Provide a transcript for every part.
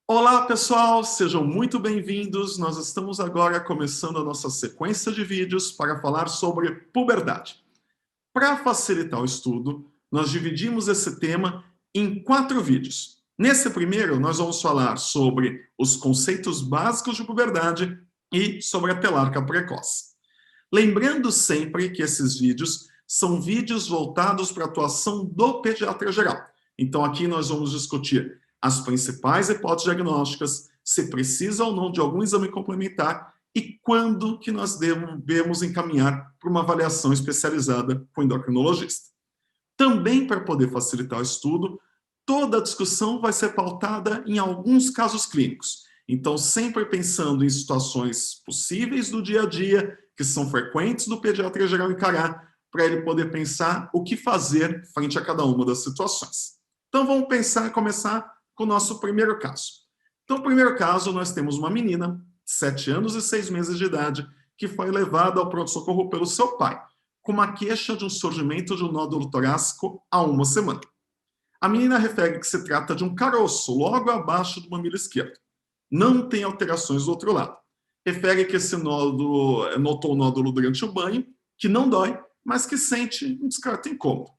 Olá, pessoal! Sejam muito bem-vindos. Nós estamos agora começando a nossa sequência de vídeos para falar sobre puberdade. Para facilitar o estudo, nós dividimos esse tema em 4 vídeos. Nesse primeiro, nós vamos falar sobre os conceitos básicos de puberdade e sobre a telarca precoce. Lembrando sempre que esses vídeos são vídeos voltados para a atuação do pediatra geral. Então aqui nós vamos discutir as principais hipóteses diagnósticas, se precisa ou não de algum exame complementar e quando que nós devemos encaminhar para uma avaliação especializada com o endocrinologista. Também para poder facilitar o estudo, toda a discussão vai ser pautada em alguns casos clínicos. Então, sempre pensando em situações possíveis do dia a dia, que são frequentes do pediatra geral encarar, para ele poder pensar o que fazer frente a cada uma das situações. Então, vamos começar com o nosso primeiro caso. Então, no primeiro caso, nós temos uma menina, de 7 anos e 6 meses de idade, que foi levada ao pronto-socorro pelo seu pai, com uma queixa de um surgimento de um nódulo torácico há uma semana. A menina refere que se trata de um caroço logo abaixo do mamilo esquerdo. Não tem alterações do outro lado. Refere que esse nódulo, notou o nódulo durante o banho, que não dói, mas que sente um discreto incômodo.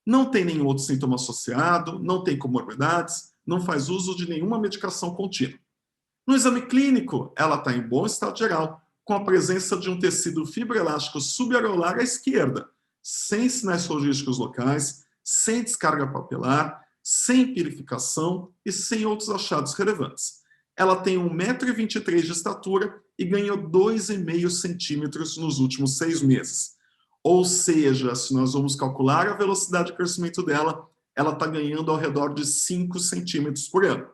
Não tem nenhum outro sintoma associado, não tem comorbidades, não faz uso de nenhuma medicação contínua. No exame clínico, ela está em bom estado geral, com a presença de um tecido fibroelástico subareolar à esquerda, sem sinais logísticos locais, sem descarga papilar, sem pirificação e sem outros achados relevantes. Ela tem 1,23 m de estatura e ganhou 2,5 centímetros nos últimos 6 meses. Ou seja, se nós vamos calcular a velocidade de crescimento dela, ela está ganhando ao redor de 5 centímetros por ano,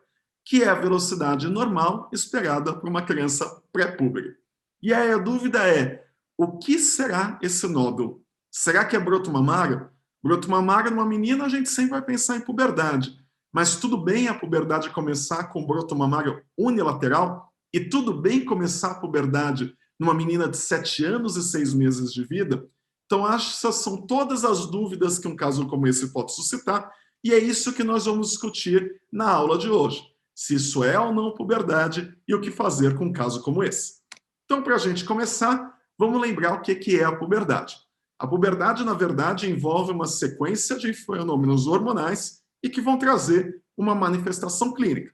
que é a velocidade normal esperada por uma criança pré-púbere. E aí a dúvida é, o que será esse nódulo? Será que é broto mamário? Broto mamário numa menina a gente sempre vai pensar em puberdade, mas tudo bem a puberdade começar com broto mamário unilateral? E tudo bem começar a puberdade numa menina de 7 anos e 6 meses de vida? Então, acho que essas são todas as dúvidas que um caso como esse pode suscitar, e é isso que nós vamos discutir na aula de hoje. Se isso é ou não puberdade e o que fazer com um caso como esse. Então, para a gente começar, vamos lembrar o que é a puberdade. A puberdade, na verdade, envolve uma sequência de fenômenos hormonais e que vão trazer uma manifestação clínica.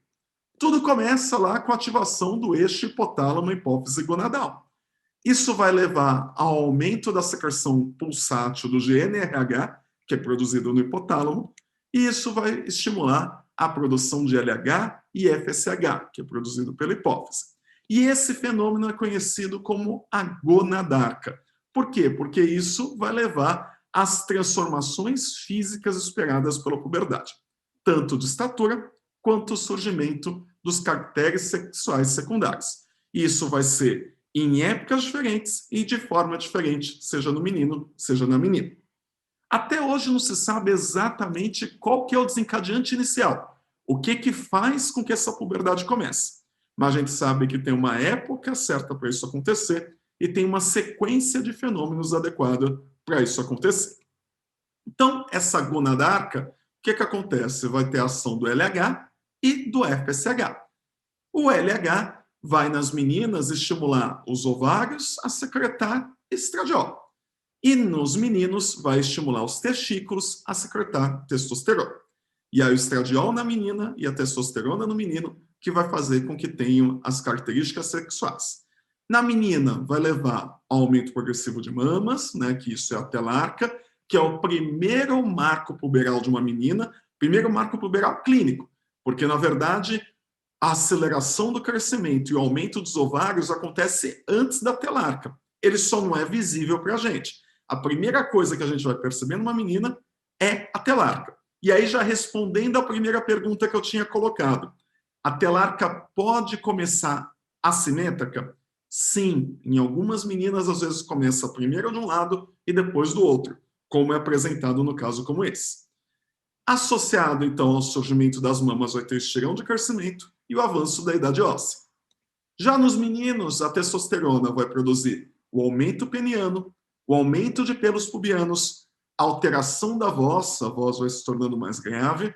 Tudo começa lá com a ativação do eixo hipotálamo-hipófise gonadal. Isso vai levar ao aumento da secreção pulsátil do GnRH, que é produzido no hipotálamo, e isso vai estimular a produção de LH e FSH, que é produzido pela hipófise. E esse fenômeno é conhecido como a gonadarca. Por quê? Porque isso vai levar às transformações físicas esperadas pela puberdade, tanto de estatura quanto o surgimento dos caracteres sexuais secundários. Isso vai ser em épocas diferentes e de forma diferente, seja no menino, seja na menina. Até hoje não se sabe exatamente qual que é o desencadeante inicial, o que faz com que essa puberdade comece. Mas a gente sabe que tem uma época certa para isso acontecer e tem uma sequência de fenômenos adequada para isso acontecer. Então, essa gonadarca, o que acontece? Vai ter a ação do LH e do FSH. O LH vai nas meninas estimular os ovários a secretar estradiol. E nos meninos vai estimular os testículos a secretar testosterona. E aí o estradiol na menina e a testosterona no menino que vai fazer com que tenham as características sexuais. Na menina vai levar ao aumento progressivo de mamas, né, que isso é a telarca, que é o primeiro marco puberal de uma menina, primeiro marco puberal clínico, porque na verdade a aceleração do crescimento e o aumento dos ovários acontece antes da telarca. Ele só não é visível para a gente. A primeira coisa que a gente vai perceber numa menina é a telarca. E aí, já respondendo à primeira pergunta que eu tinha colocado, a telarca pode começar assimétrica? Sim, em algumas meninas às vezes começa primeiro de um lado e depois do outro, como é apresentado no caso como esse. Associado, então, ao surgimento das mamas vai ter estirão de crescimento e o avanço da idade óssea. Já nos meninos, a testosterona vai produzir o aumento peniano, o aumento de pelos pubianos, alteração da voz, a voz vai se tornando mais grave,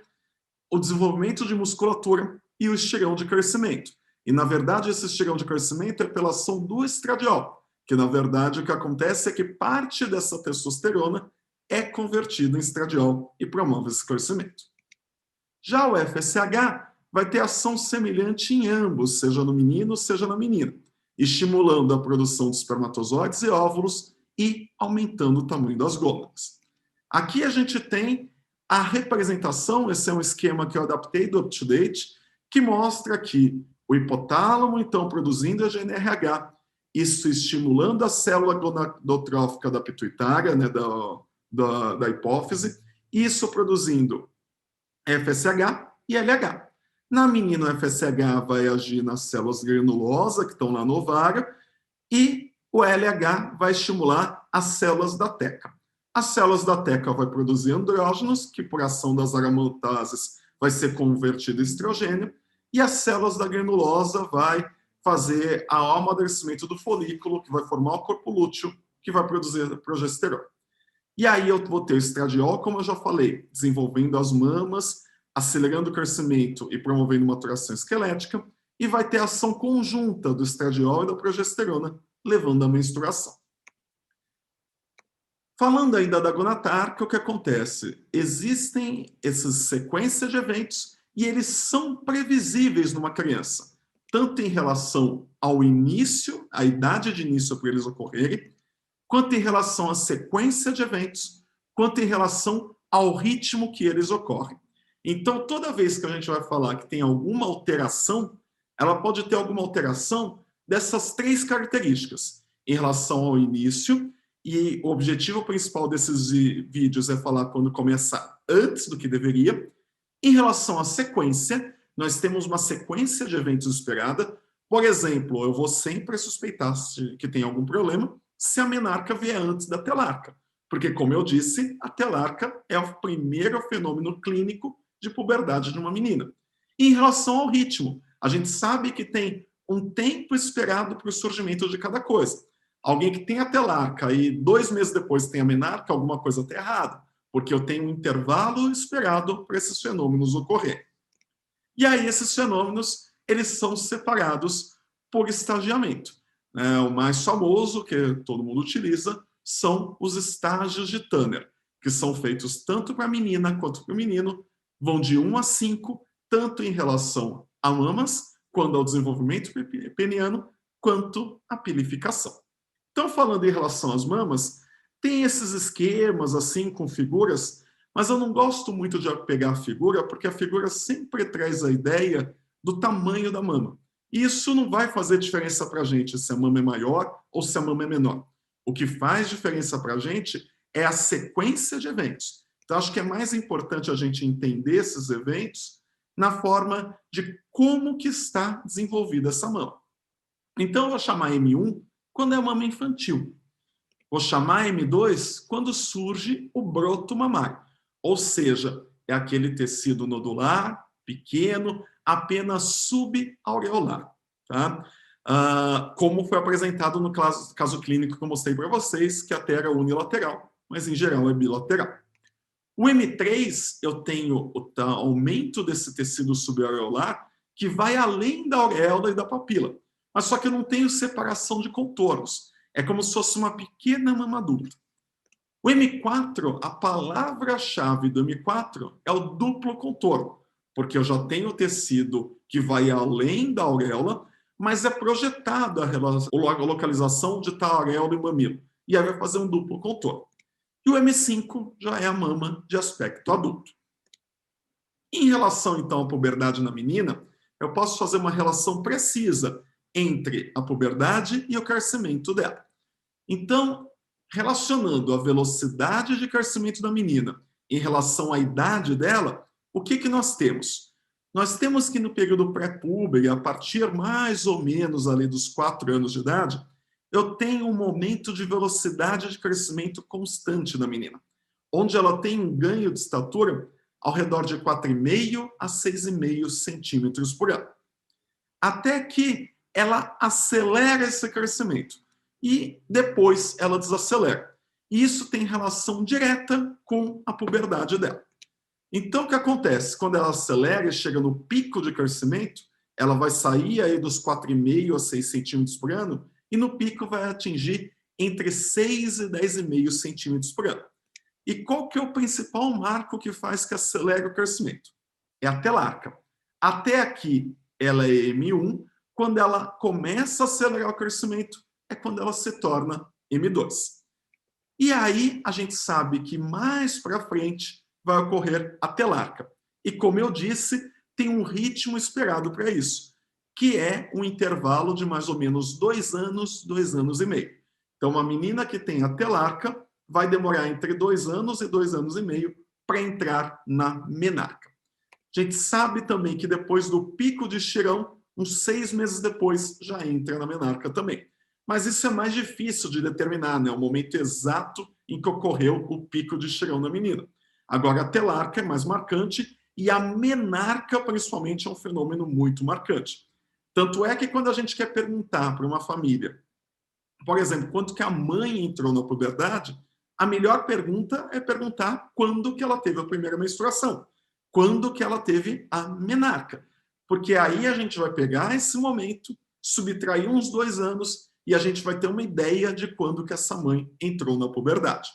o desenvolvimento de musculatura e o estirão de crescimento. E, na verdade, esse estirão de crescimento é pela ação do estradiol, que, na verdade, o que acontece é que parte dessa testosterona é convertida em estradiol e promove esse crescimento. Já o FSH vai ter ação semelhante em ambos, seja no menino, seja na menina, estimulando a produção de espermatozoides e óvulos e aumentando o tamanho das gônadas. Aqui a gente tem a representação, esse é um esquema que eu adaptei do UpToDate, que mostra aqui o hipotálamo, então, produzindo a GnRH, isso estimulando a célula gonadotrófica da pituitária, né, da hipófise, isso produzindo FSH e LH. Na menina, o FSH vai agir nas células granulosas, que estão lá no ovário, e o LH vai estimular as células da teca. As células da teca vai produzir andrógenos, que por ação das aromatases vai ser convertido em estrogênio, e as células da granulosa vai fazer o amadurecimento do folículo, que vai formar o corpo lúteo, que vai produzir progesterona. E aí eu vou ter o estradiol, como eu já falei, desenvolvendo as mamas, acelerando o crescimento e promovendo maturação esquelética, e vai ter a ação conjunta do estradiol e da progesterona, levando à menstruação. Falando ainda da gonatarca, o que acontece? Existem essas sequências de eventos e eles são previsíveis numa criança, tanto em relação ao início, à idade de início para eles ocorrerem, quanto em relação à sequência de eventos, quanto em relação ao ritmo que eles ocorrem. Então, toda vez que a gente vai falar que tem alguma alteração, ela pode ter alguma alteração dessas três características, em relação ao início, e o objetivo principal desses vídeos é falar quando começa antes do que deveria. Em relação à sequência, nós temos uma sequência de eventos esperada. Por exemplo, eu vou sempre suspeitar que tem algum problema se a menarca vier antes da telarca. Porque, como eu disse, a telarca é o primeiro fenômeno clínico de puberdade de uma menina. E em relação ao ritmo, a gente sabe que tem um tempo esperado para o surgimento de cada coisa. Alguém que tem a telarca e 2 meses depois tem a menarca, alguma coisa está errada, porque eu tenho um intervalo esperado para esses fenômenos ocorrerem. E aí esses fenômenos, eles são separados por estagiamento. O mais famoso, que todo mundo utiliza, são os estágios de Tanner, que são feitos tanto para a menina quanto para o menino, vão de 1 a 5, tanto em relação a mamas, quanto ao desenvolvimento peniano, quanto à pilificação. Então, falando em relação às mamas, tem esses esquemas, assim, com figuras, mas eu não gosto muito de pegar a figura, porque a figura sempre traz a ideia do tamanho da mama. E isso não vai fazer diferença para a gente se a mama é maior ou se a mama é menor. O que faz diferença para a gente é a sequência de eventos. Então, acho que é mais importante a gente entender esses eventos na forma de como que está desenvolvida essa mama. Então, eu vou chamar M1 quando é mama infantil. Vou chamar M2 quando surge o broto mamário. Ou seja, é aquele tecido nodular, pequeno, apenas subareolar. Tá? Como foi apresentado no caso clínico que eu mostrei para vocês, que até era unilateral, mas em geral é bilateral. O M3, eu tenho o aumento desse tecido subareolar que vai além da auréola e da papila. Mas só que eu não tenho separação de contornos. É como se fosse uma pequena mama adulta. O M4, a palavra-chave do M4 é o duplo contorno, porque eu já tenho o tecido que vai além da auréola, mas é projetada a localização de tal auréola e mamilo. E aí vai fazer um duplo contorno. E o M5 já é a mama de aspecto adulto. Em relação, então, à puberdade na menina, eu posso fazer uma relação precisa entre a puberdade e o crescimento dela. Então, relacionando a velocidade de crescimento da menina em relação à idade dela, o que nós temos? Nós temos que no período pré-púber, a partir mais ou menos ali dos 4 anos de idade, eu tenho um momento de velocidade de crescimento constante da menina, onde ela tem um ganho de estatura ao redor de 4,5 a 6,5 centímetros por ano. Até que ela acelera esse crescimento e depois ela desacelera. E isso tem relação direta com a puberdade dela. Então, o que acontece? Quando ela acelera e chega no pico de crescimento, ela vai sair aí dos 4,5 a 6 centímetros por ano e no pico vai atingir entre 6 e 10,5 centímetros por ano. E qual que é o principal marco que faz que acelere o crescimento? É a telarca. Até aqui, ela é M1. Quando ela começa a acelerar o crescimento, é quando ela se torna M2. E aí, a gente sabe que mais para frente vai ocorrer a telarca. E como eu disse, tem um ritmo esperado para isso, que é um intervalo de mais ou menos 2 anos, 2 anos e meio. Então, uma menina que tem a telarca vai demorar entre 2 anos e 2 anos e meio para entrar na menarca. A gente sabe também que depois do pico de estirão, uns 6 meses depois, já entra na menarca também. Mas isso é mais difícil de determinar, né? O momento exato em que ocorreu o pico de estirão na menina. Agora, a telarca é mais marcante e a menarca, principalmente, é um fenômeno muito marcante. Tanto é que quando a gente quer perguntar para uma família, por exemplo, quando que a mãe entrou na puberdade, a melhor pergunta é perguntar quando que ela teve a primeira menstruação, quando que ela teve a menarca. Porque aí a gente vai pegar esse momento, subtrair uns 2 anos e a gente vai ter uma ideia de quando que essa mãe entrou na puberdade.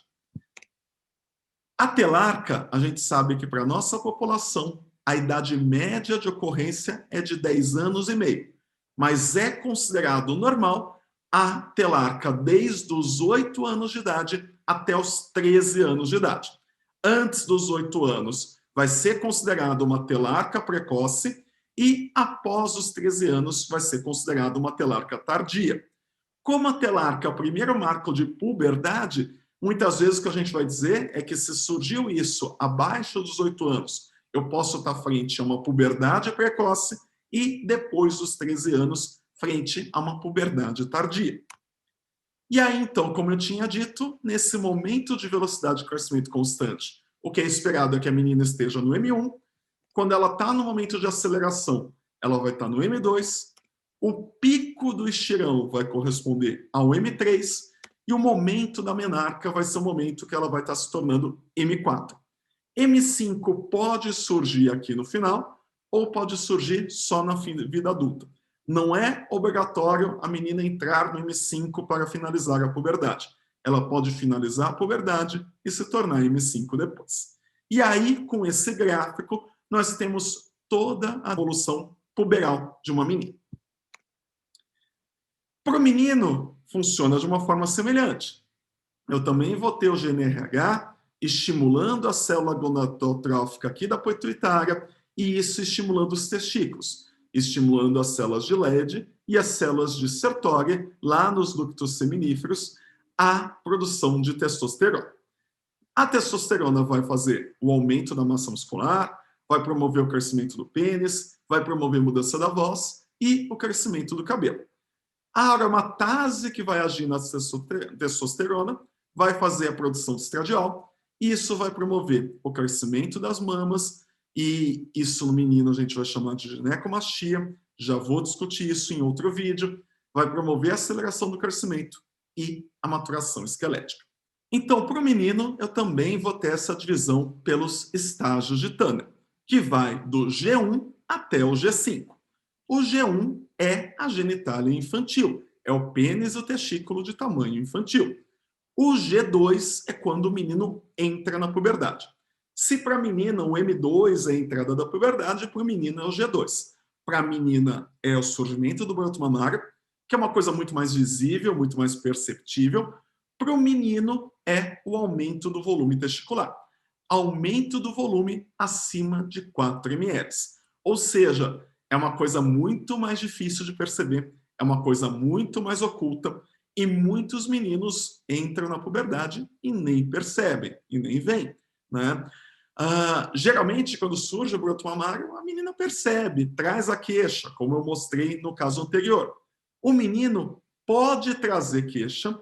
A telarca, a gente sabe que para a nossa população, a idade média de ocorrência é de 10 anos e meio, mas é considerado normal a telarca desde os 8 anos de idade até os 13 anos de idade. Antes dos 8 anos, vai ser considerado uma telarca precoce e após os 13 anos, vai ser considerado uma telarca tardia. Como a telarca é o primeiro marco de puberdade, muitas vezes o que a gente vai dizer é que se surgiu isso abaixo dos 8 anos, eu posso estar frente a uma puberdade precoce e depois dos 13 anos, frente a uma puberdade tardia. E aí, então, como eu tinha dito, nesse momento de velocidade de crescimento constante, o que é esperado é que a menina esteja no M1. Quando ela está no momento de aceleração, ela vai estar no M2. O pico do estirão vai corresponder ao M3 e o momento da menarca vai ser o momento que ela vai estar se tornando M4. M5 pode surgir aqui no final ou pode surgir só na vida adulta. Não é obrigatório a menina entrar no M5 para finalizar a puberdade. Ela pode finalizar a puberdade e se tornar M5 depois. E aí, com esse gráfico, nós temos toda a evolução puberal de uma menina. Para o menino, funciona de uma forma semelhante. Eu também vou ter o GNRH estimulando a célula gonadotrófica aqui da pituitária e isso estimulando os testículos, estimulando as células de Leydig e as células de Sertoli, lá nos ductos seminíferos, a produção de testosterona. A testosterona vai fazer o aumento da massa muscular, vai promover o crescimento do pênis, vai promover a mudança da voz e o crescimento do cabelo. A aromatase que vai agir na testosterona vai fazer a produção de estradiol e isso vai promover o crescimento das mamas e isso no menino a gente vai chamar de ginecomastia, já vou discutir isso em outro vídeo, vai promover a aceleração do crescimento e a maturação esquelética. Então, para o menino, eu também vou ter essa divisão pelos estágios de Turner, que vai do G1 até o G5. O G1 é a genitália infantil, é o pênis e o testículo de tamanho infantil. O G2 é quando o menino entra na puberdade. Se para a menina o M2 é a entrada da puberdade, para o menino é o G2. Para a menina é o surgimento do broto mamário, que é uma coisa muito mais visível, muito mais perceptível. Para o menino é o aumento do volume testicular. Aumento do volume acima de 4 ml. Ou seja, é uma coisa muito mais difícil de perceber, é uma coisa muito mais oculta e muitos meninos entram na puberdade e nem percebem, e nem veem, né? Geralmente, quando surge o broto mamário, a menina percebe, traz a queixa, como eu mostrei no caso anterior. O menino pode trazer queixa,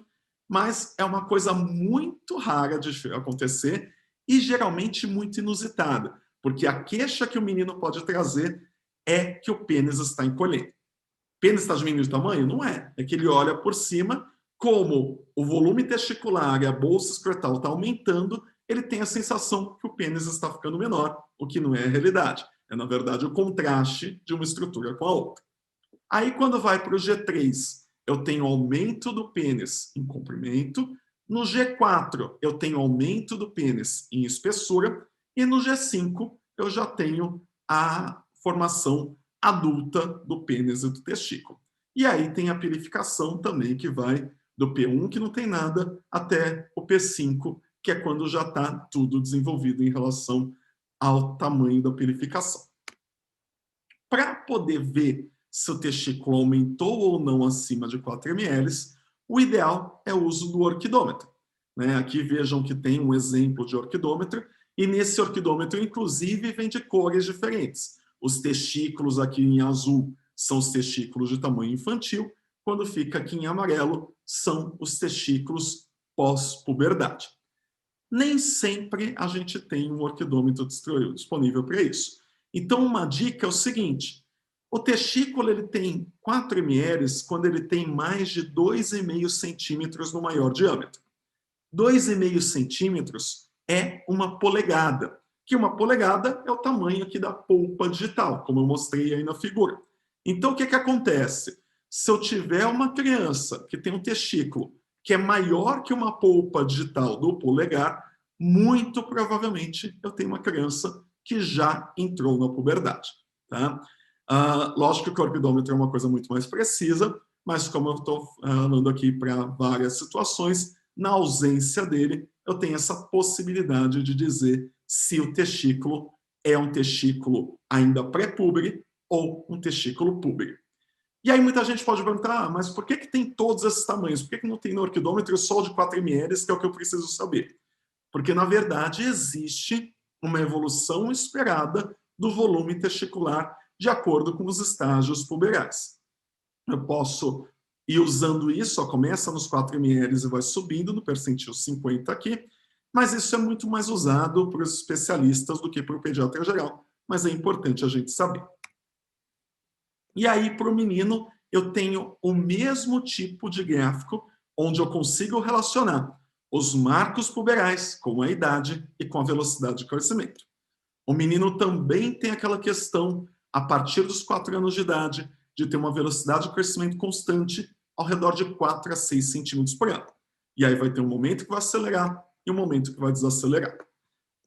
mas é uma coisa muito rara de acontecer e geralmente muito inusitada, porque a queixa que o menino pode trazer é que o pênis está encolhendo. O pênis está diminuindo de tamanho? Não é. É que ele olha por cima, como o volume testicular e a bolsa escrotal está aumentando, ele tem a sensação que o pênis está ficando menor, o que não é a realidade. É, na verdade, o contraste de uma estrutura com a outra. Aí, quando vai para o G3, eu tenho aumento do pênis em comprimento. No G4, eu tenho aumento do pênis em espessura. E no G5, eu já tenho a formação adulta do pênis e do testículo. E aí tem a pilificação também, que vai do P1, que não tem nada, até o P5, que é quando já está tudo desenvolvido em relação ao tamanho da pilificação. Para poder ver se o testículo aumentou ou não acima de 4 ml, o ideal é o uso do orquidômetro. Né? Aqui vejam que tem um exemplo de orquidômetro, e nesse orquidômetro, inclusive, vem de cores diferentes. Os testículos aqui em azul são os testículos de tamanho infantil, quando fica aqui em amarelo, são os testículos pós-puberdade. Nem sempre a gente tem um orquidômetro disponível para isso. Então, uma dica é o seguinte: o testículo ele tem 4 ml quando ele tem mais de 2,5 centímetros no maior diâmetro. 2,5 centímetros é uma polegada, que uma polegada é o tamanho aqui da polpa digital, como eu mostrei aí na figura. Então, o que acontece? Se eu tiver uma criança que tem um testículo que é maior que uma polpa digital do polegar, muito provavelmente eu tenho uma criança que já entrou na puberdade. Tá? Lógico que o orquidômetro é uma coisa muito mais precisa, mas como eu estou falando aqui para várias situações, na ausência dele, eu tenho essa possibilidade de dizer se o testículo é um testículo ainda pré-púbere ou um testículo púbere. E aí muita gente pode perguntar, mas por que tem todos esses tamanhos? Por que não tem no orquidômetro só de 4 ml, que é o que eu preciso saber? Porque, na verdade, existe uma evolução esperada do volume testicular de acordo com os estágios puberais. Eu posso ir usando isso, começa nos 4 ml e vai subindo no percentil 50 aqui, mas isso é muito mais usado para os especialistas do que para o pediatra geral, mas é importante a gente saber. E aí, para o menino, eu tenho o mesmo tipo de gráfico, onde eu consigo relacionar os marcos puberais com a idade e com a velocidade de crescimento. O menino também tem aquela questão, a partir dos 4 anos de idade, de ter uma velocidade de crescimento constante ao redor de 4 a 6 centímetros por ano. E aí vai ter um momento que vai acelerar e um momento que vai desacelerar.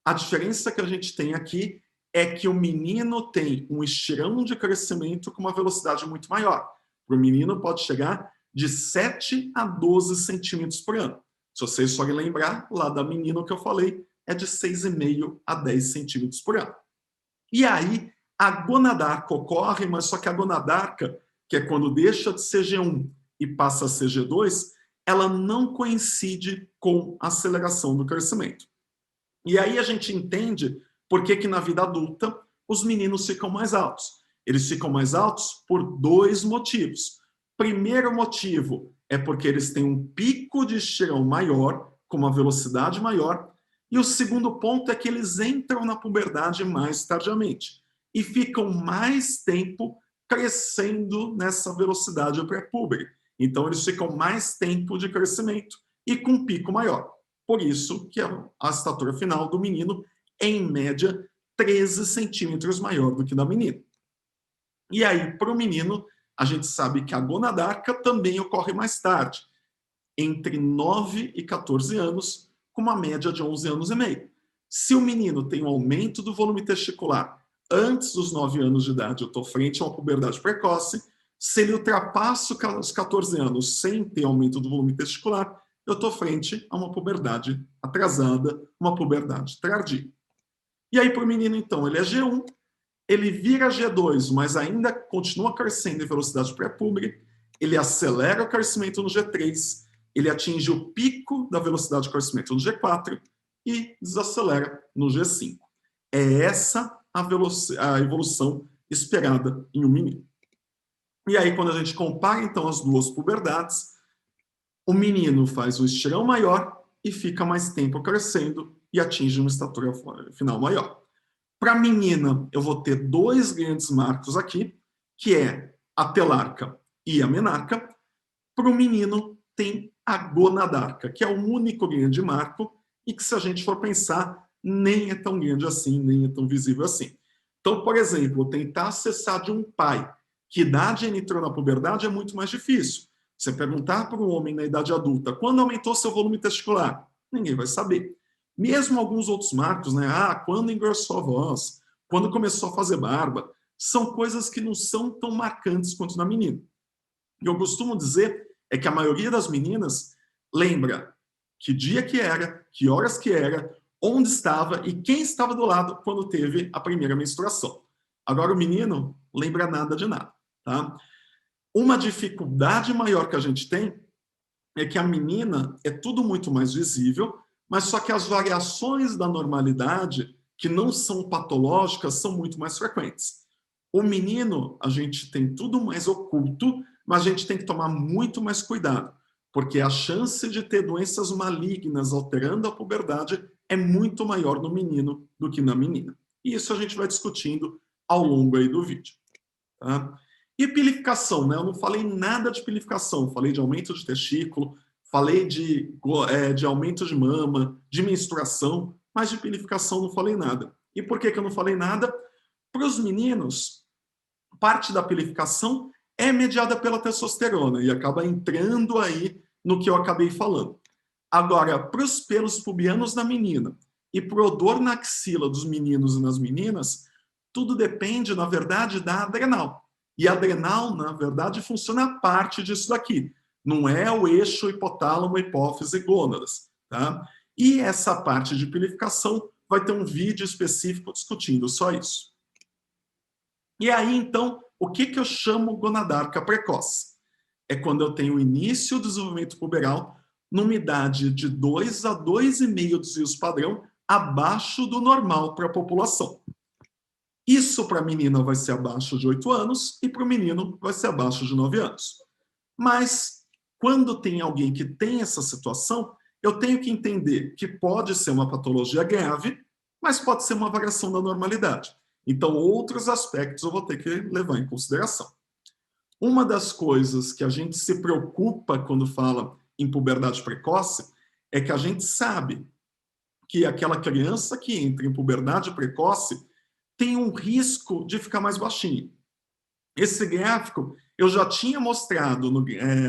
A diferença que a gente tem aqui é que o menino tem um estirão de crescimento com uma velocidade muito maior. Para o menino pode chegar de 7 a 12 centímetros por ano. Se vocês forem lembrar, lá da menina que eu falei, é de 6,5 a 10 centímetros por ano. E aí, a gonadarca ocorre, mas só que a gonadarca, que é quando deixa de ser G1 e passa a ser G2, ela não coincide com a aceleração do crescimento. E aí a gente entende por que na vida adulta os meninos ficam mais altos. Eles ficam mais altos por 2 motivos. Primeiro motivo é porque eles têm um pico de estirão maior, com uma velocidade maior, e o segundo ponto é que eles entram na puberdade mais tardiamente e ficam mais tempo crescendo nessa velocidade pré-púbere. Então, eles ficam mais tempo de crescimento e com um pico maior. Por isso que a estatura final do menino é, em média, 13 centímetros maior do que da menina. E aí, para o menino, a gente sabe que a gonadarca também ocorre mais tarde, entre 9 e 14 anos, com uma média de 11 anos e meio. Se o menino tem um aumento do volume testicular antes dos 9 anos de idade, eu estou frente a uma puberdade precoce. Se ele ultrapassa os 14 anos sem ter aumento do volume testicular, eu estou frente a uma puberdade atrasada, uma puberdade tardia. E aí, para o menino, então, ele é G1, ele vira G2, mas ainda continua crescendo em velocidade pré-púbere, ele acelera o crescimento no G3, ele atinge o pico da velocidade de crescimento no G4 e desacelera no G5. É essa a evolução esperada em um menino. E aí, quando a gente compara, então, as duas puberdades, o menino faz um estirão maior e fica mais tempo crescendo e atinge uma estatura final maior. Para a menina, eu vou ter 2 grandes marcos aqui, que é a telarca e a menarca. Para o menino, tem a gonadarca, que é o único grande marco, e que, se a gente for pensar, nem é tão grande assim, nem é tão visível assim. Então, por exemplo, tentar acessar de um pai que idade ele entrou na puberdade é muito mais difícil. Você perguntar para um homem na idade adulta, quando aumentou seu volume testicular? Ninguém vai saber. Mesmo alguns outros marcos, né? Quando engrossou a voz, quando começou a fazer barba, são coisas que não são tão marcantes quanto na menina. E eu costumo dizer é que a maioria das meninas lembra que dia que era, que horas que era, onde estava e quem estava do lado quando teve a primeira menstruação. Agora o menino lembra nada de nada, tá? Uma dificuldade maior que a gente tem é que a menina é tudo muito mais visível, mas só que as variações da normalidade, que não são patológicas, são muito mais frequentes. O menino, a gente tem tudo mais oculto, mas a gente tem que tomar muito mais cuidado, porque a chance de ter doenças malignas alterando a puberdade é muito maior no menino do que na menina. E isso a gente vai discutindo ao longo aí do vídeo. Tá? E pilificação, né? Eu não falei nada de pilificação, falei de aumento de testículo, falei de aumento de mama, de menstruação, mas de pilificação não falei nada. E por que eu não falei nada? Para os meninos, parte da pilificação é mediada pela testosterona e acaba entrando aí no que eu acabei falando. Agora, para os pelos pubianos na menina e para o odor na axila dos meninos e nas meninas, tudo depende, na verdade, da adrenal. E a adrenal, na verdade, funciona a parte disso daqui. Não é o eixo hipotálamo, hipófise e gônadas. Tá? E essa parte de pilificação vai ter um vídeo específico discutindo só isso. E aí, então, o que eu chamo gonadarca precoce? É quando eu tenho o início do desenvolvimento puberal numa idade de 2 a 2,5 desvios padrão abaixo do normal para a população. Isso para a menina vai ser abaixo de 8 anos e para o menino vai ser abaixo de 9 anos. Mas, quando tem alguém que tem essa situação, eu tenho que entender que pode ser uma patologia grave, mas pode ser uma variação da normalidade. Então, outros aspectos eu vou ter que levar em consideração. Uma das coisas que a gente se preocupa quando fala em puberdade precoce é que a gente sabe que aquela criança que entra em puberdade precoce tem um risco de ficar mais baixinho. Esse gráfico eu já tinha mostrado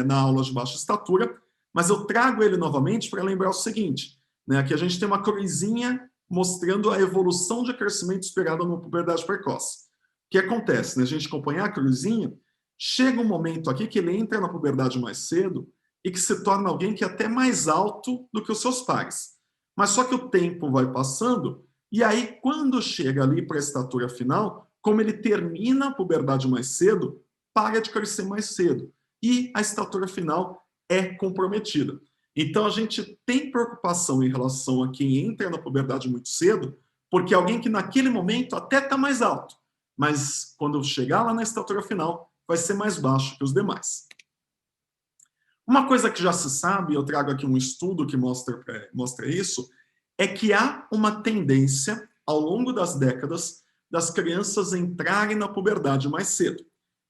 na aula de baixa estatura, mas eu trago ele novamente para lembrar o seguinte, né? Aqui a gente tem uma cruzinha mostrando a evolução de crescimento esperada na puberdade precoce. O que acontece? Né? A gente acompanhar a cruzinha, chega um momento aqui que ele entra na puberdade mais cedo e que se torna alguém que é até mais alto do que os seus pares. Mas só que o tempo vai passando e aí, quando chega ali para a estatura final, como ele termina a puberdade mais cedo, para de crescer mais cedo. E a estatura final é comprometida. Então, a gente tem preocupação em relação a quem entra na puberdade muito cedo, porque alguém que naquele momento até está mais alto, mas quando chegar lá na estatura final, vai ser mais baixo que os demais. Uma coisa que já se sabe, eu trago aqui um estudo que mostra isso, é que há uma tendência, ao longo das décadas, das crianças entrarem na puberdade mais cedo.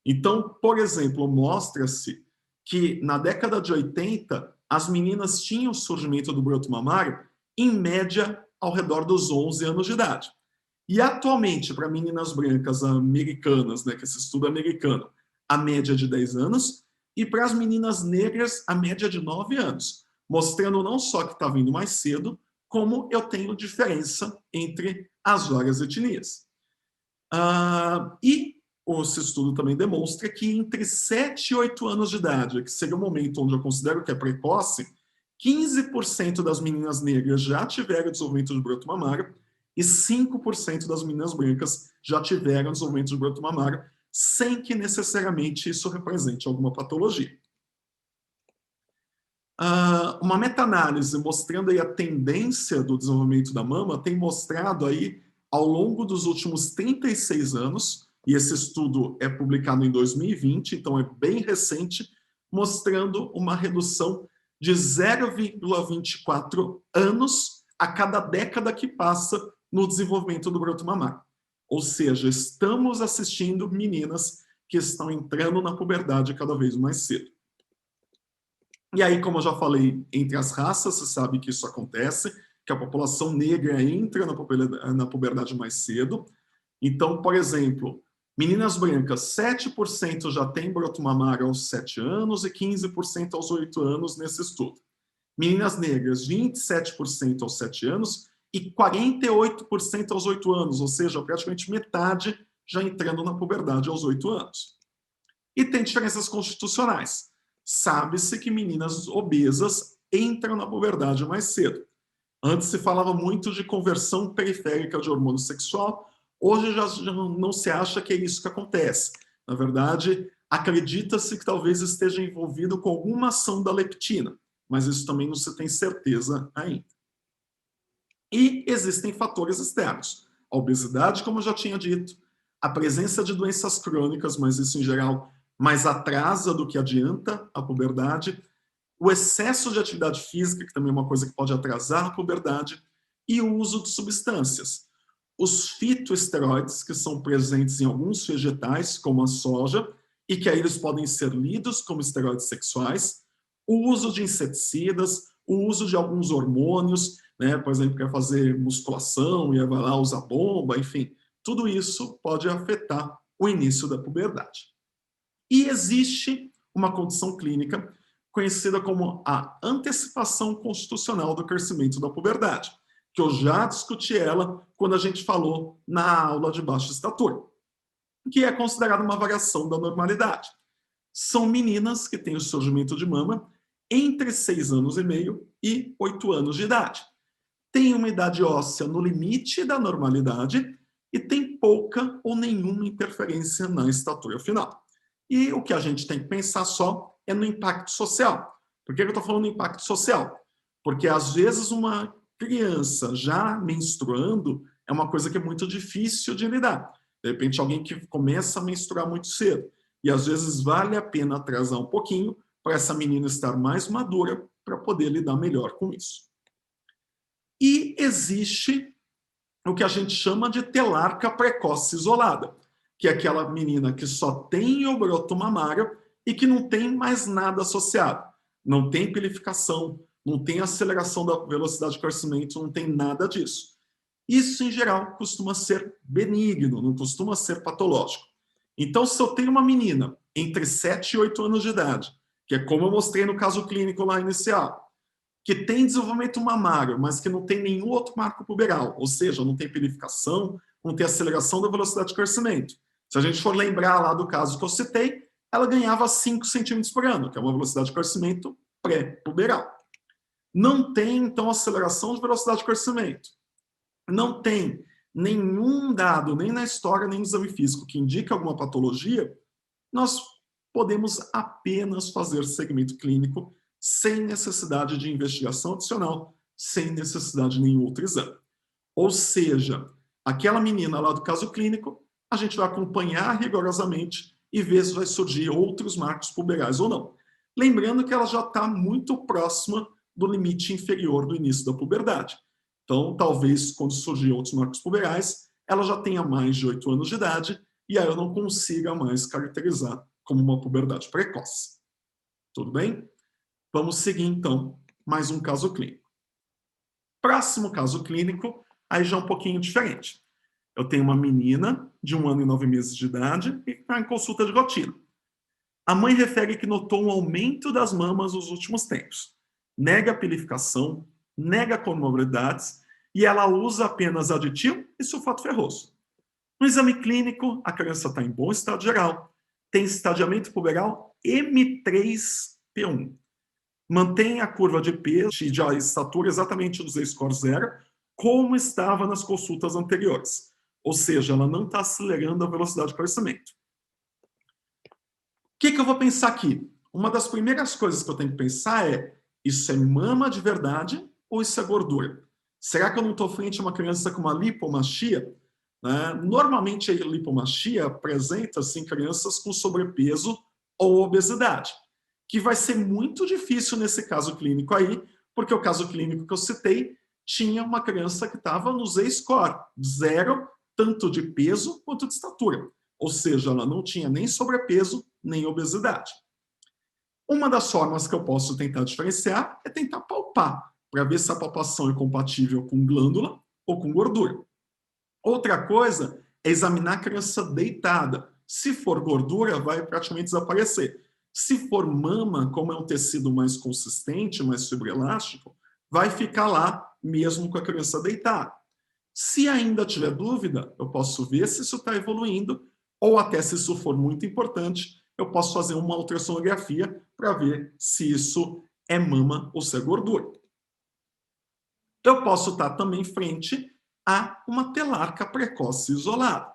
Então, por exemplo, mostra-se que na década de 80, as meninas tinham surgimento do broto mamário, em média, ao redor dos 11 anos de idade. E atualmente, para meninas brancas americanas, né, que esse estudo é americano, a média é de 10 anos, e para as meninas negras, a média é de 9 anos, mostrando não só que está vindo mais cedo, como eu tenho diferença entre as várias etnias. E esse estudo também demonstra que entre 7 e 8 anos de idade, que seria o momento onde eu considero que é precoce, 15% das meninas negras já tiveram desenvolvimento de broto mamário e 5% das meninas brancas já tiveram desenvolvimento de broto mamário, sem que necessariamente isso represente alguma patologia. Uma meta-análise mostrando aí a tendência do desenvolvimento da mama tem mostrado aí, ao longo dos últimos 36 anos, e esse estudo é publicado em 2020, então é bem recente, mostrando uma redução de 0,24 anos a cada década que passa no desenvolvimento do broto mamário. Ou seja, estamos assistindo meninas que estão entrando na puberdade cada vez mais cedo. E aí, como eu já falei, entre as raças, se sabe que isso acontece, que a população negra entra na puberdade mais cedo. Então, por exemplo, meninas brancas, 7% já tem broto mamário aos 7 anos e 15% aos 8 anos nesse estudo. Meninas negras, 27% aos 7 anos e 48% aos 8 anos, ou seja, praticamente metade já entrando na puberdade aos 8 anos. E tem diferenças constitucionais. Sabe-se que meninas obesas entram na puberdade mais cedo. Antes se falava muito de conversão periférica de hormônio sexual, hoje já não se acha que é isso que acontece. Na verdade, acredita-se que talvez esteja envolvido com alguma ação da leptina, mas isso também não se tem certeza ainda. E existem fatores externos. A obesidade, como eu já tinha dito, a presença de doenças crônicas, mas isso em geral mais atrasa do que adianta a puberdade, o excesso de atividade física, que também é uma coisa que pode atrasar a puberdade, e o uso de substâncias. Os fitoesteroides, que são presentes em alguns vegetais, como a soja, e que aí eles podem ser lidos como esteroides sexuais, o uso de inseticidas, o uso de alguns hormônios, né? Por exemplo, quer fazer musculação e vai lá usar bomba, enfim, tudo isso pode afetar o início da puberdade. E existe uma condição clínica conhecida como a antecipação constitucional do crescimento da puberdade, que eu já discuti ela quando a gente falou na aula de baixa estatura, que é considerada uma variação da normalidade. São meninas que têm o surgimento de mama entre 6 anos e meio e 8 anos de idade. Tem uma idade óssea no limite da normalidade e tem pouca ou nenhuma interferência na estatura final. E o que a gente tem que pensar só é no impacto social. Por que eu estou falando do impacto social? Porque às vezes uma criança já menstruando é uma coisa que é muito difícil de lidar. De repente alguém que começa a menstruar muito cedo. E às vezes vale a pena atrasar um pouquinho para essa menina estar mais madura para poder lidar melhor com isso. E existe o que a gente chama de telarca precoce isolada, que é aquela menina que só tem o broto mamário e que não tem mais nada associado. Não tem pilificação, não tem aceleração da velocidade de crescimento, não tem nada disso. Isso, em geral, costuma ser benigno, não costuma ser patológico. Então, se eu tenho uma menina entre 7 e 8 anos de idade, que é como eu mostrei no caso clínico lá inicial, que tem desenvolvimento mamário, mas que não tem nenhum outro marco puberal, ou seja, não tem pilificação, não tem aceleração da velocidade de crescimento. Se a gente for lembrar lá do caso que eu citei, ela ganhava 5 centímetros por ano, que é uma velocidade de crescimento pré-puberal. Não tem, então, aceleração de velocidade de crescimento. Não tem nenhum dado, nem na história, nem no exame físico, que indique alguma patologia, nós podemos apenas fazer segmento clínico sem necessidade de investigação adicional, sem necessidade de nenhum outro exame. Ou seja, aquela menina lá do caso clínico, a gente vai acompanhar rigorosamente e ver se vai surgir outros marcos puberais ou não. Lembrando que ela já está muito próxima do limite inferior do início da puberdade. Então, talvez, quando surgir outros marcos puberais, ela já tenha mais de 8 anos de idade e aí eu não consiga mais caracterizar como uma puberdade precoce. Tudo bem? Vamos seguir, então, mais um caso clínico. Próximo caso clínico, aí já é um pouquinho diferente. Eu tenho uma menina de 1 ano e 9 meses de idade e está em consulta de rotina. A mãe refere que notou um aumento das mamas nos últimos tempos. Nega a pilificação, nega comorbidades e ela usa apenas aditil e sulfato ferroso. No exame clínico, a criança está em bom estado geral, tem estadiamento puberal M3P1. Mantém a curva de peso e de estatura exatamente do Z-score 0, como estava nas consultas anteriores. Ou seja, ela não está acelerando a velocidade de crescimento. O que eu vou pensar aqui? Uma das primeiras coisas que eu tenho que pensar é: isso é mama de verdade ou isso é gordura? Será que eu não estou frente a uma criança com uma lipomastia? Normalmente a lipomastia apresenta-se em crianças com sobrepeso ou obesidade, que vai ser muito difícil nesse caso clínico aí, porque o caso clínico que eu citei tinha uma criança que estava no Z-score 0, tanto de peso quanto de estatura. Ou seja, ela não tinha nem sobrepeso, nem obesidade. Uma das formas que eu posso tentar diferenciar é tentar palpar. para ver se a palpação é compatível com glândula ou com gordura. Outra coisa é examinar a criança deitada. Se for gordura, vai praticamente desaparecer. Se for mama, como é um tecido mais consistente, mais fibroelástico, vai ficar lá mesmo com a criança deitada. Se ainda tiver dúvida, eu posso ver se isso está evoluindo, ou até se isso for muito importante, eu posso fazer uma ultrassonografia para ver se isso é mama ou se é gordura. Eu posso estar também frente a uma telarca precoce isolada.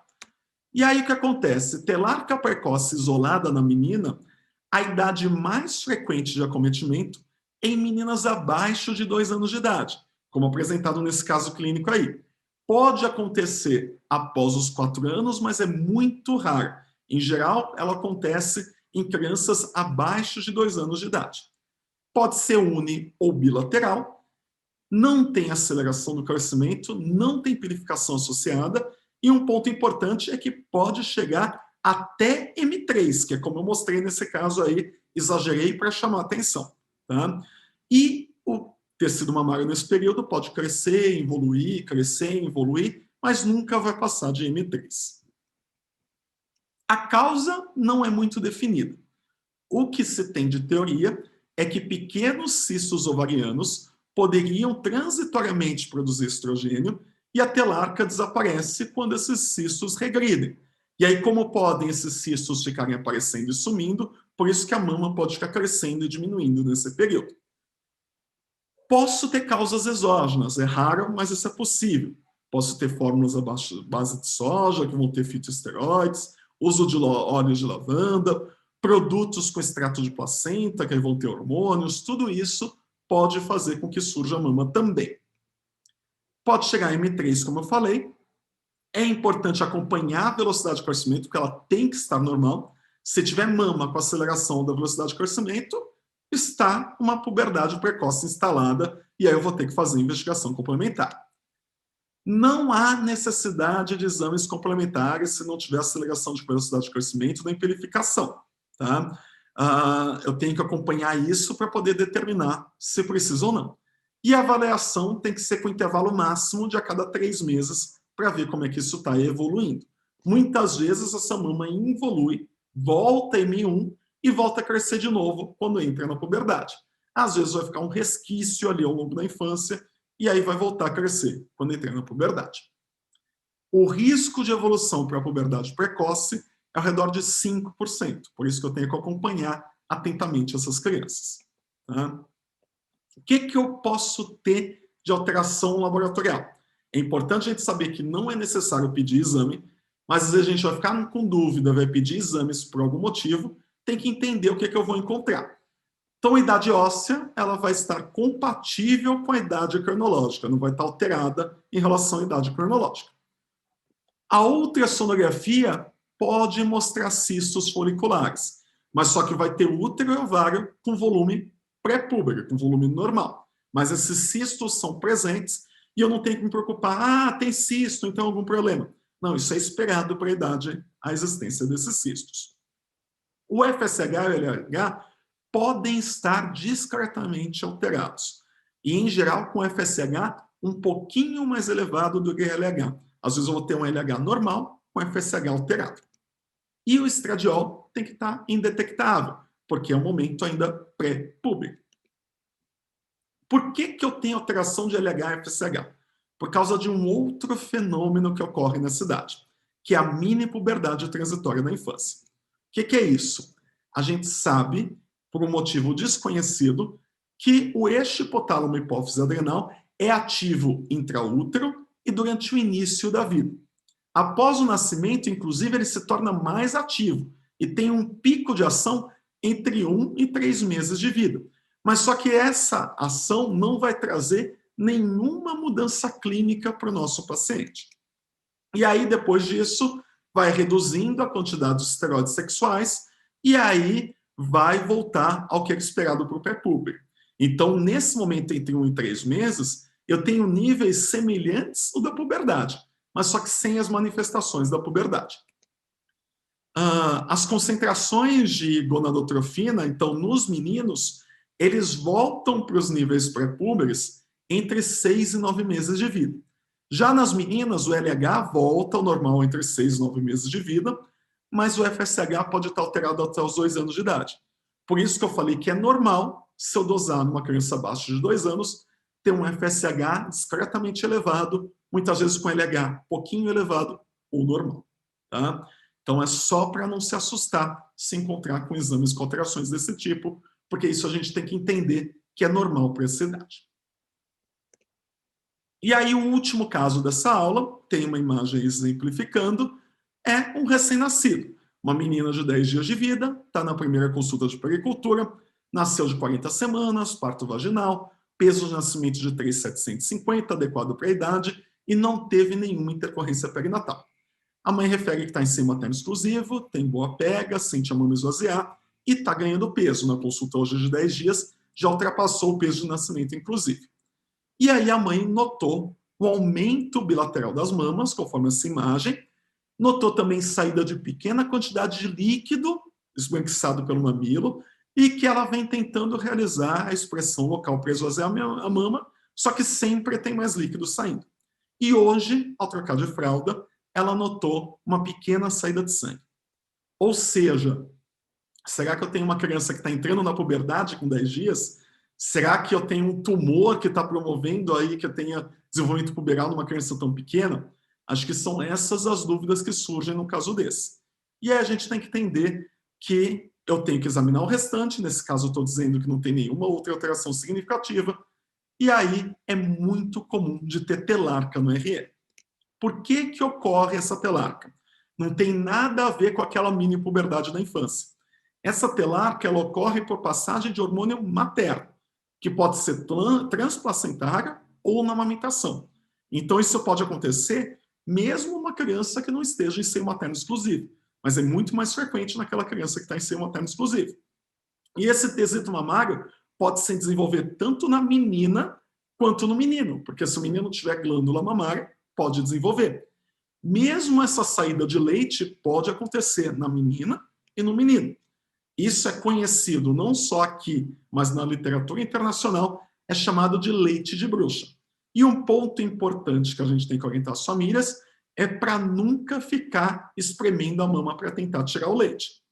E aí o que acontece? Telarca precoce isolada na menina, a idade mais frequente de acometimento é em meninas abaixo de 2 anos de idade, como apresentado nesse caso clínico aí. Pode acontecer após os 4 anos, mas é muito raro. Em geral, ela acontece em crianças abaixo de 2 anos de idade. Pode ser uni ou bilateral, não tem aceleração do crescimento, não tem purificação associada, e um ponto importante é que pode chegar até M3, que é como eu mostrei nesse caso aí, exagerei para chamar a atenção. Tá? E o tecido mamário nesse período pode crescer, evoluir, mas nunca vai passar de M3. A causa não é muito definida. O que se tem de teoria é que pequenos cistos ovarianos poderiam transitoriamente produzir estrogênio e a telarca desaparece quando esses cistos regridem. E aí, como podem esses cistos ficarem aparecendo e sumindo, por isso que a mama pode ficar crescendo e diminuindo nesse período. Posso ter causas exógenas, é raro, mas isso é possível. Posso ter fórmulas à base de soja, que vão ter fitoesteroides, uso de óleos de lavanda, produtos com extrato de placenta, que vão ter hormônios, tudo isso pode fazer com que surja a mama também. Pode chegar a M3, como eu falei. É importante acompanhar a velocidade de crescimento, porque ela tem que estar normal. Se tiver mama com aceleração da velocidade de crescimento, está uma puberdade precoce instalada, e aí eu vou ter que fazer investigação complementar. Não há necessidade de exames complementares se não tiver aceleração de velocidade de crescimento nem purificação. Tá? Eu tenho que acompanhar isso para poder determinar se precisa ou não. E a avaliação tem que ser com intervalo máximo de a cada 3 meses para ver como é que isso está evoluindo. Muitas vezes essa mama involui, volta M1 e volta a crescer de novo quando entra na puberdade. Às vezes vai ficar um resquício ali ao longo da infância e aí vai voltar a crescer quando entrar na puberdade. O risco de evolução para a puberdade precoce é ao redor de 5%. Por isso que eu tenho que acompanhar atentamente essas crianças. Tá? O que eu posso ter de alteração laboratorial? É importante a gente saber que não é necessário pedir exame, mas às vezes a gente vai ficar com dúvida, vai pedir exames por algum motivo, tem que entender o que eu vou encontrar. Então, a idade óssea ela vai estar compatível com a idade cronológica, não vai estar alterada em relação à idade cronológica. A ultrassonografia pode mostrar cistos foliculares, mas só que vai ter útero e ovário com volume pré-púbero, com volume normal. Mas esses cistos são presentes e eu não tenho que me preocupar, tem cisto, então algum problema. Não, isso é esperado para a idade, a existência desses cistos. O FSH e o LH podem estar discretamente alterados. E, em geral, com FSH um pouquinho mais elevado do que LH. Às vezes eu vou ter um LH normal com FSH alterado. E o estradiol tem que estar indetectável, porque é um momento ainda pré-público. Por que eu tenho alteração de LH e FSH? Por causa de um outro fenômeno que ocorre na idade, que é a mini-puberdade transitória na infância. O que é isso? A gente sabe, por um motivo desconhecido, que o eixo hipotálamo hipófise adrenal é ativo intraútero e durante o início da vida. Após o nascimento, inclusive, ele se torna mais ativo e tem um pico de ação entre 1 e 3 meses de vida. Mas só que essa ação não vai trazer nenhuma mudança clínica para o nosso paciente. E aí, depois disso, vai reduzindo a quantidade de esteroides sexuais e aí vai voltar ao que é esperado para o pré-púbero. Então, nesse momento, entre 1 e 3 meses, eu tenho níveis semelhantes ao da puberdade, mas só que sem as manifestações da puberdade. As concentrações de gonadotrofina, então, nos meninos, eles voltam para os níveis pré-púberes entre 6 e 9 meses de vida. Já nas meninas, o LH volta ao normal entre 6 e 9 meses de vida, mas o FSH pode estar alterado até os 2 anos de idade. Por isso que eu falei que é normal, se eu dosar numa criança abaixo de 2 anos, ter um FSH discretamente elevado, muitas vezes com LH pouquinho elevado ou normal. Tá? Então é só para não se assustar se encontrar com exames com alterações desse tipo, porque isso a gente tem que entender que é normal para essa idade. E aí o último caso dessa aula, tem uma imagem exemplificando, é um recém-nascido. Uma menina de 10 dias de vida, está na primeira consulta de puericultura, nasceu de 40 semanas, parto vaginal, peso de nascimento de 3.750, adequado para a idade, e não teve nenhuma intercorrência perinatal. A mãe refere que está em seio materno exclusivo, tem boa pega, sente a mama esvaziar e está ganhando peso. Na consulta hoje de 10 dias, já ultrapassou o peso de nascimento, inclusive. E aí a mãe notou o aumento bilateral das mamas, conforme essa imagem, notou também saída de pequena quantidade de líquido esbranquiçado pelo mamilo e que ela vem tentando realizar a expressão local para esvaziar a mama, só que sempre tem mais líquido saindo. E hoje, ao trocar de fralda, ela notou uma pequena saída de sangue. Ou seja, será que eu tenho uma criança que está entrando na puberdade com 10 dias? Será que eu tenho um tumor que está promovendo aí que eu tenha desenvolvimento puberal numa criança tão pequena? Acho que são essas as dúvidas que surgem no caso desse. E aí a gente tem que entender que eu tenho que examinar o restante, nesse caso eu estou dizendo que não tem nenhuma outra alteração significativa, e aí é muito comum de ter telarca no RE. Por que que ocorre essa telarca? Não tem nada a ver com aquela mini puberdade da infância. Essa telarca ela ocorre por passagem de hormônio materno, que pode ser transplacentária ou na amamentação. Então, isso pode acontecer mesmo uma criança que não esteja em seio materno exclusivo, mas é muito mais frequente naquela criança que está em seio materno exclusivo. E esse tecido mamário pode se desenvolver tanto na menina quanto no menino, porque se o menino tiver glândula mamária, pode desenvolver. Mesmo essa saída de leite pode acontecer na menina e no menino. Isso é conhecido não só aqui, mas na literatura internacional, é chamado de leite de bruxa. E um ponto importante que a gente tem que orientar as famílias é para nunca ficar espremendo a mama para tentar tirar o leite.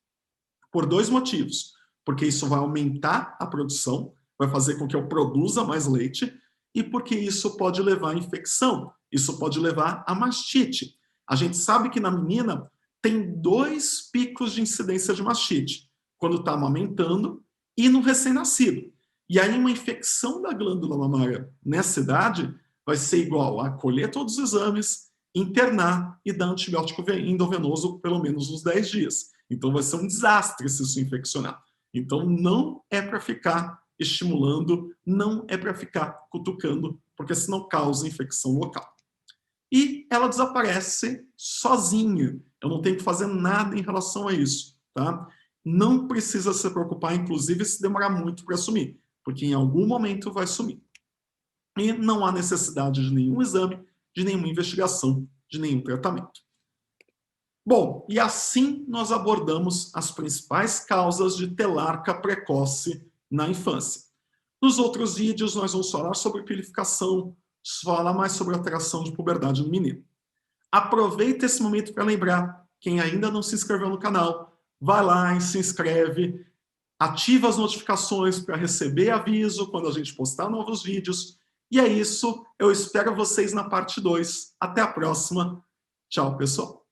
Por 2 motivos. Porque isso vai aumentar a produção, vai fazer com que eu produza mais leite, e porque isso pode levar à infecção, isso pode levar à mastite. A gente sabe que na menina tem 2 picos de incidência de mastite, quando está amamentando e no recém-nascido. E aí uma infecção da glândula mamária nessa idade vai ser igual a colher todos os exames, internar e dar antibiótico endovenoso pelo menos uns 10 dias. Então vai ser um desastre se isso infeccionar. Então não é para ficar estimulando, não é para ficar cutucando, porque senão causa infecção local. E ela desaparece sozinha. Eu não tenho que fazer nada em relação a isso, tá? Não precisa se preocupar, inclusive, se demorar muito para sumir, porque em algum momento vai sumir. E não há necessidade de nenhum exame, de nenhuma investigação, de nenhum tratamento. Bom, e assim nós abordamos as principais causas de telarca precoce na infância. Nos outros vídeos nós vamos falar sobre pilificação, falar mais sobre alteração de puberdade no menino. Aproveita esse momento para lembrar, quem ainda não se inscreveu no canal, vai lá e se inscreve, ativa as notificações para receber aviso quando a gente postar novos vídeos. E é isso, eu espero vocês na parte 2. Até a próxima. Tchau, pessoal.